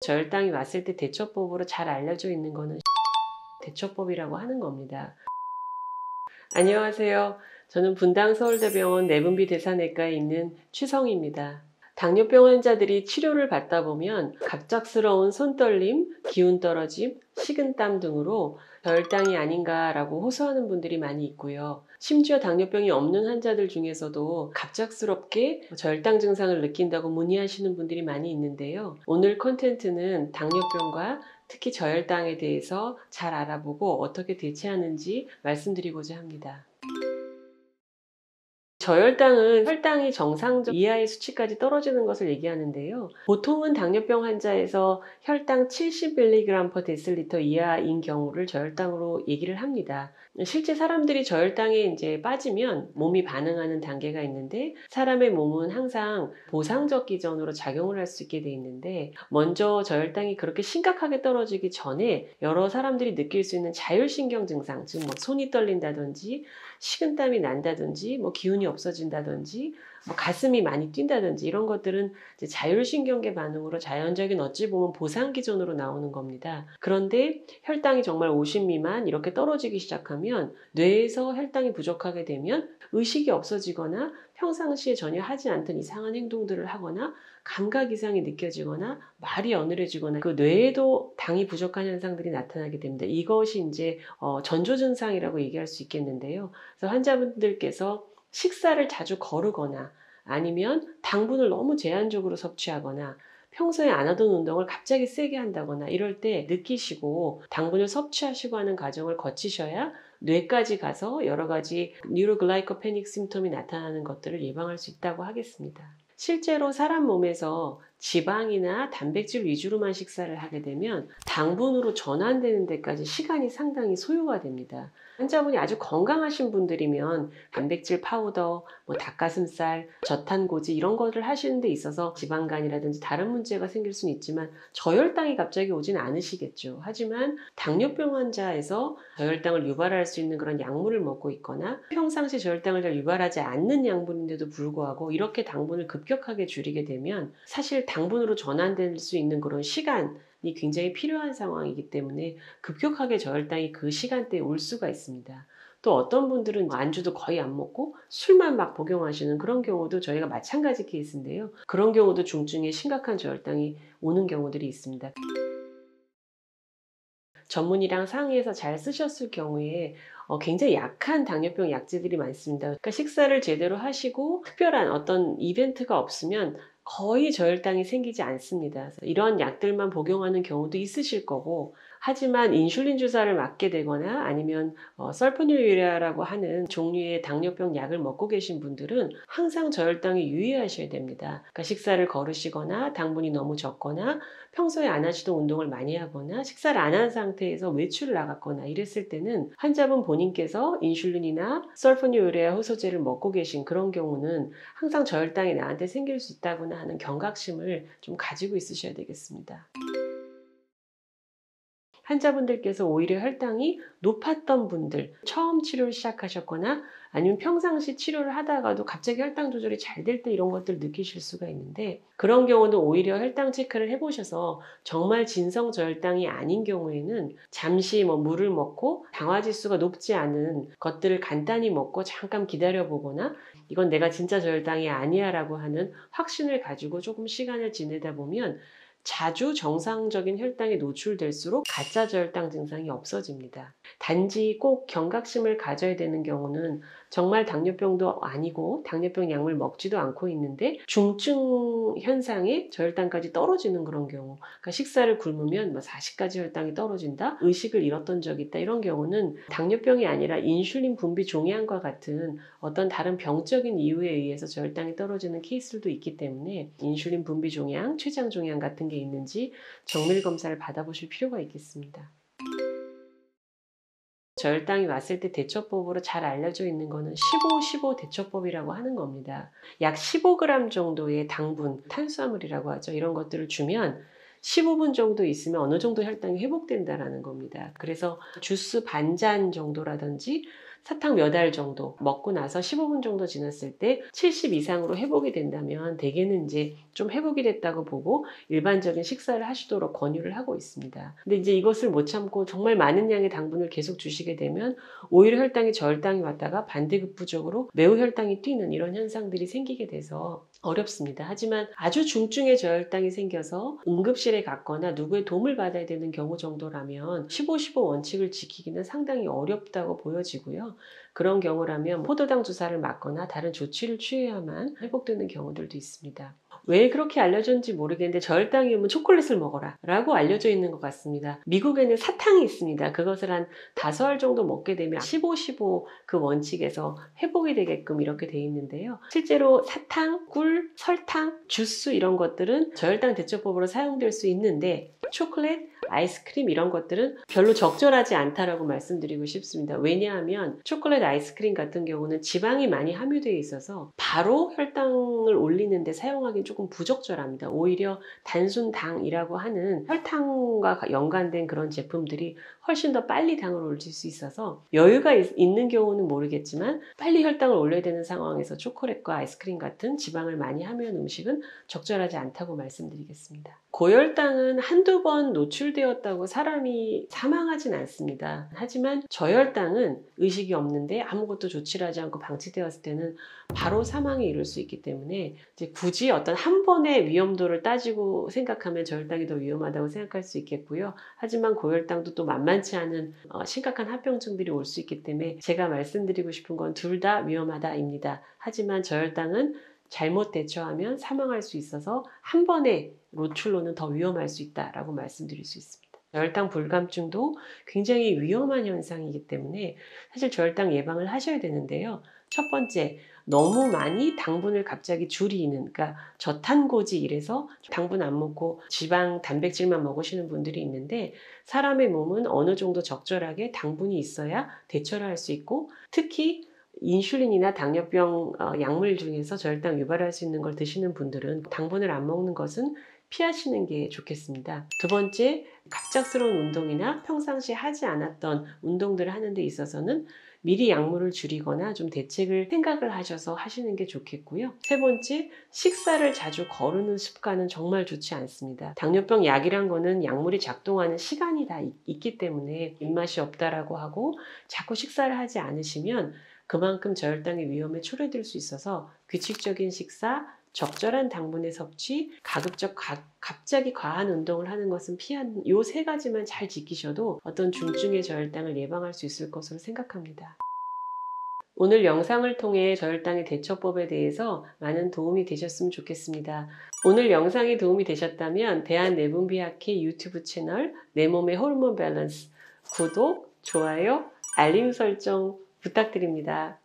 저혈당이 왔을 때 대처법으로 잘 알려져 있는 거는 대처법이라고 하는 겁니다. 안녕하세요. 저는 분당 서울대병원 내분비 대사내과에 있는 최성희입니다. 당뇨병 환자들이 치료를 받다 보면 갑작스러운 손떨림, 기운 떨어짐, 식은땀 등으로 저혈당이 아닌가라고 호소하는 분들이 많이 있고요. 심지어 당뇨병이 없는 환자들 중에서도 갑작스럽게 저혈당 증상을 느낀다고 문의하시는 분들이 많이 있는데요. 오늘 콘텐츠는 당뇨병과 특히 저혈당에 대해서 잘 알아보고 어떻게 대체하는지 말씀드리고자 합니다. 저혈당은 혈당이 정상적 이하의 수치까지 떨어지는 것을 얘기하는데요. 보통은 당뇨병 환자에서 혈당 70mg/dL 이하인 경우를 저혈당으로 얘기를 합니다. 실제 사람들이 저혈당에 이제 빠지면 몸이 반응하는 단계가 있는데 사람의 몸은 항상 보상적 기전으로 작용을 할 수 있게 돼 있는데 먼저 저혈당이 그렇게 심각하게 떨어지기 전에 여러 사람들이 느낄 수 있는 자율신경 증상, 즉 뭐 손이 떨린다든지 식은땀이 난다든지 뭐 기운이 없어진다든지 뭐 가슴이 많이 뛴다든지 이런 것들은 이제 자율신경계 반응으로 자연적인 어찌 보면 보상 기전으로 나오는 겁니다. 그런데 혈당이 정말 50 미만 이렇게 떨어지기 시작하면 뇌에서 혈당이 부족하게 되면 의식이 없어지거나 평상시에 전혀 하지 않던 이상한 행동들을 하거나 감각 이상이 느껴지거나 말이 어눌해지거나 그 뇌에도 당이 부족한 현상들이 나타나게 됩니다. 이것이 이제 전조 증상이라고 얘기할 수 있겠는데요. 그래서 환자분들께서 식사를 자주 거르거나 아니면 당분을 너무 제한적으로 섭취하거나 평소에 안 하던 운동을 갑자기 세게 한다거나 이럴 때 느끼시고 당분을 섭취하시고 하는 과정을 거치셔야 뇌까지 가서 여러 가지 뉴로글라이코페닉 심텀이 나타나는 것들을 예방할 수 있다고 하겠습니다. 실제로 사람 몸에서 지방이나 단백질 위주로만 식사를 하게 되면 당분으로 전환되는 데까지 시간이 상당히 소요가 됩니다. 환자분이 아주 건강하신 분들이면 단백질 파우더, 뭐 닭가슴살, 저탄고지 이런 것을 하시는 데 있어서 지방간이라든지 다른 문제가 생길 수는 있지만 저혈당이 갑자기 오진 않으시겠죠. 하지만 당뇨병 환자에서 저혈당을 유발할 수 있는 그런 약물을 먹고 있거나 평상시 저혈당을 잘 유발하지 않는 약물인데도 불구하고 이렇게 당분을 급격하게 줄이게 되면 사실 당분으로 전환될 수 있는 그런 시간이 굉장히 필요한 상황이기 때문에 급격하게 저혈당이 그 시간대에 올 수가 있습니다. 또 어떤 분들은 안주도 거의 안 먹고 술만 막 복용하시는 그런 경우도 저희가 마찬가지 케이스인데요. 그런 경우도 중증의 심각한 저혈당이 오는 경우들이 있습니다. 전문의랑 상의해서 잘 쓰셨을 경우에 굉장히 약한 당뇨병 약제들이 많습니다. 그러니까 식사를 제대로 하시고 특별한 어떤 이벤트가 없으면 거의 저혈당이 생기지 않습니다. 그래서 이런 약들만 복용하는 경우도 있으실 거고 하지만 인슐린 주사를 맞게 되거나 아니면 설포닐유레아라고 하는 종류의 당뇨병 약을 먹고 계신 분들은 항상 저혈당에 유의하셔야 됩니다. 그러니까 식사를 거르시거나 당분이 너무 적거나 평소에 안 하시던 운동을 많이 하거나 식사를 안 한 상태에서 외출을 나갔거나 이랬을 때는 환자분 본인께서 인슐린이나 설포닐유레아 효소제를 먹고 계신 그런 경우는 항상 저혈당이 나한테 생길 수 있다거나 하는 경각심을 좀 가지고 있으셔야 되겠습니다. 환자분들께서 오히려 혈당이 높았던 분들, 처음 치료를 시작하셨거나 아니면 평상시 치료를 하다가도 갑자기 혈당 조절이 잘 될 때 이런 것들을 느끼실 수가 있는데 그런 경우는 오히려 혈당 체크를 해보셔서 정말 진성 저혈당이 아닌 경우에는 잠시 물을 먹고 당화지수가 높지 않은 것들을 간단히 먹고 잠깐 기다려보거나 이건 내가 진짜 저혈당이 아니야 라고 하는 확신을 가지고 조금 시간을 지내다 보면 자주 정상적인 혈당에 노출될수록 가짜 저혈당 증상이 없어집니다. 단지 꼭 경각심을 가져야 되는 경우는 정말 당뇨병도 아니고 당뇨병 약물 먹지도 않고 있는데 중증 현상에 저혈당까지 떨어지는 그런 경우, 그러니까 식사를 굶으면 40까지 혈당이 떨어진다, 의식을 잃었던 적이 있다, 이런 경우는 당뇨병이 아니라 인슐린 분비 종양과 같은 어떤 다른 병적인 이유에 의해서 저혈당이 떨어지는 케이스들도 있기 때문에 인슐린 분비 종양, 췌장 종양 같은 게 있는지 정밀 검사를 받아보실 필요가 있겠습니다. 저혈당이 왔을 때 대처법으로 잘 알려져 있는 거는 15-15 대처법이라고 하는 겁니다. 약 15g 정도의 당분, 탄수화물이라고 하죠. 이런 것들을 주면 15분 정도 있으면 어느 정도 혈당이 회복된다라는 겁니다. 그래서 주스 반잔 정도라든지 사탕 몇 알 정도 먹고 나서 15분 정도 지났을 때 70 이상으로 회복이 된다면 대개는 이제 좀 회복이 됐다고 보고 일반적인 식사를 하시도록 권유를 하고 있습니다. 근데 이제 이것을 못 참고 정말 많은 양의 당분을 계속 주시게 되면 오히려 혈당이 저혈당이 왔다가 반대급부적으로 매우 혈당이 뛰는 이런 현상들이 생기게 돼서 어렵습니다. 하지만 아주 중증의 저혈당이 생겨서 응급실에 갔거나 누구의 도움을 받아야 되는 경우 정도라면 15-15 원칙을 지키기는 상당히 어렵다고 보여지고요. 그런 경우라면 포도당 주사를 맞거나 다른 조치를 취해야만 회복되는 경우들도 있습니다. 왜 그렇게 알려졌는지 모르겠는데 저혈당이 오면 초콜릿을 먹어라 라고 알려져 있는 것 같습니다. 미국에는 사탕이 있습니다. 그것을 한 5알 정도 먹게 되면 15-15 그 원칙에서 회복이 되게끔 이렇게 돼 있는데요. 실제로 사탕, 꿀, 설탕, 주스 이런 것들은 저혈당 대처법으로 사용될 수 있는데 초콜릿, 아이스크림 이런 것들은 별로 적절하지 않다라고 말씀드리고 싶습니다. 왜냐하면 초콜릿, 아이스크림 같은 경우는 지방이 많이 함유되어 있어서 바로 혈당을 올리는데 사용하기는 조금 부적절합니다. 오히려 단순당이라고 하는 혈당과 연관된 그런 제품들이 훨씬 더 빨리 당을 올릴 수 있어서 여유가 있는 경우는 모르겠지만 빨리 혈당을 올려야 되는 상황에서 초콜릿과 아이스크림 같은 지방을 많이 함유한 음식은 적절하지 않다고 말씀드리겠습니다. 고혈당은 한두 번 노출되었다고 사람이 사망하진 않습니다. 하지만 저혈당은 의식이 없는데 아무것도 조치를 하지 않고 방치되었을 때는 바로 사망에 이를 수 있기 때문에 이제 굳이 어떤 한 번의 위험도를 따지고 생각하면 저혈당이 더 위험하다고 생각할 수 있겠고요. 하지만 고혈당도 또 만만치 않은 심각한 합병증들이 올 수 있기 때문에 제가 말씀드리고 싶은 건 둘 다 위험하다입니다. 하지만 저혈당은 잘못 대처하면 사망할 수 있어서 한 번의 노출로는 더 위험할 수 있다라고 말씀드릴 수 있습니다. 저혈당 불감증도 굉장히 위험한 현상이기 때문에 사실 저혈당 예방을 하셔야 되는데요. 첫 번째, 너무 많이 당분을 갑자기 줄이는, 그러니까 저탄고지 이래서 당분 안 먹고 지방, 단백질만 먹으시는 분들이 있는데 사람의 몸은 어느 정도 적절하게 당분이 있어야 대처를 할 수 있고 특히 인슐린이나 당뇨병 약물 중에서 저혈당 유발할 수 있는 걸 드시는 분들은 당분을 안 먹는 것은 피하시는 게 좋겠습니다. 두 번째, 갑작스러운 운동이나 평상시에 하지 않았던 운동들을 하는 데 있어서는 미리 약물을 줄이거나 좀 대책을 생각을 하셔서 하시는 게 좋겠고요. 세 번째, 식사를 자주 거르는 습관은 정말 좋지 않습니다. 당뇨병 약이란 거는 약물이 작동하는 시간이 다 있기 때문에 입맛이 없다라고 하고 자꾸 식사를 하지 않으시면 그만큼 저혈당의 위험에 초래될 수 있어서 규칙적인 식사, 적절한 당분의 섭취, 가급적 갑자기 과한 운동을 하는 것은 피하는 이 세 가지만 잘 지키셔도 어떤 중증의 저혈당을 예방할 수 있을 것으로 생각합니다. 오늘 영상을 통해 저혈당의 대처법에 대해서 많은 도움이 되셨으면 좋겠습니다. 오늘 영상이 도움이 되셨다면 대한내분비학회 유튜브 채널 내 몸의 호르몬 밸런스 구독, 좋아요, 알림 설정 부탁드립니다.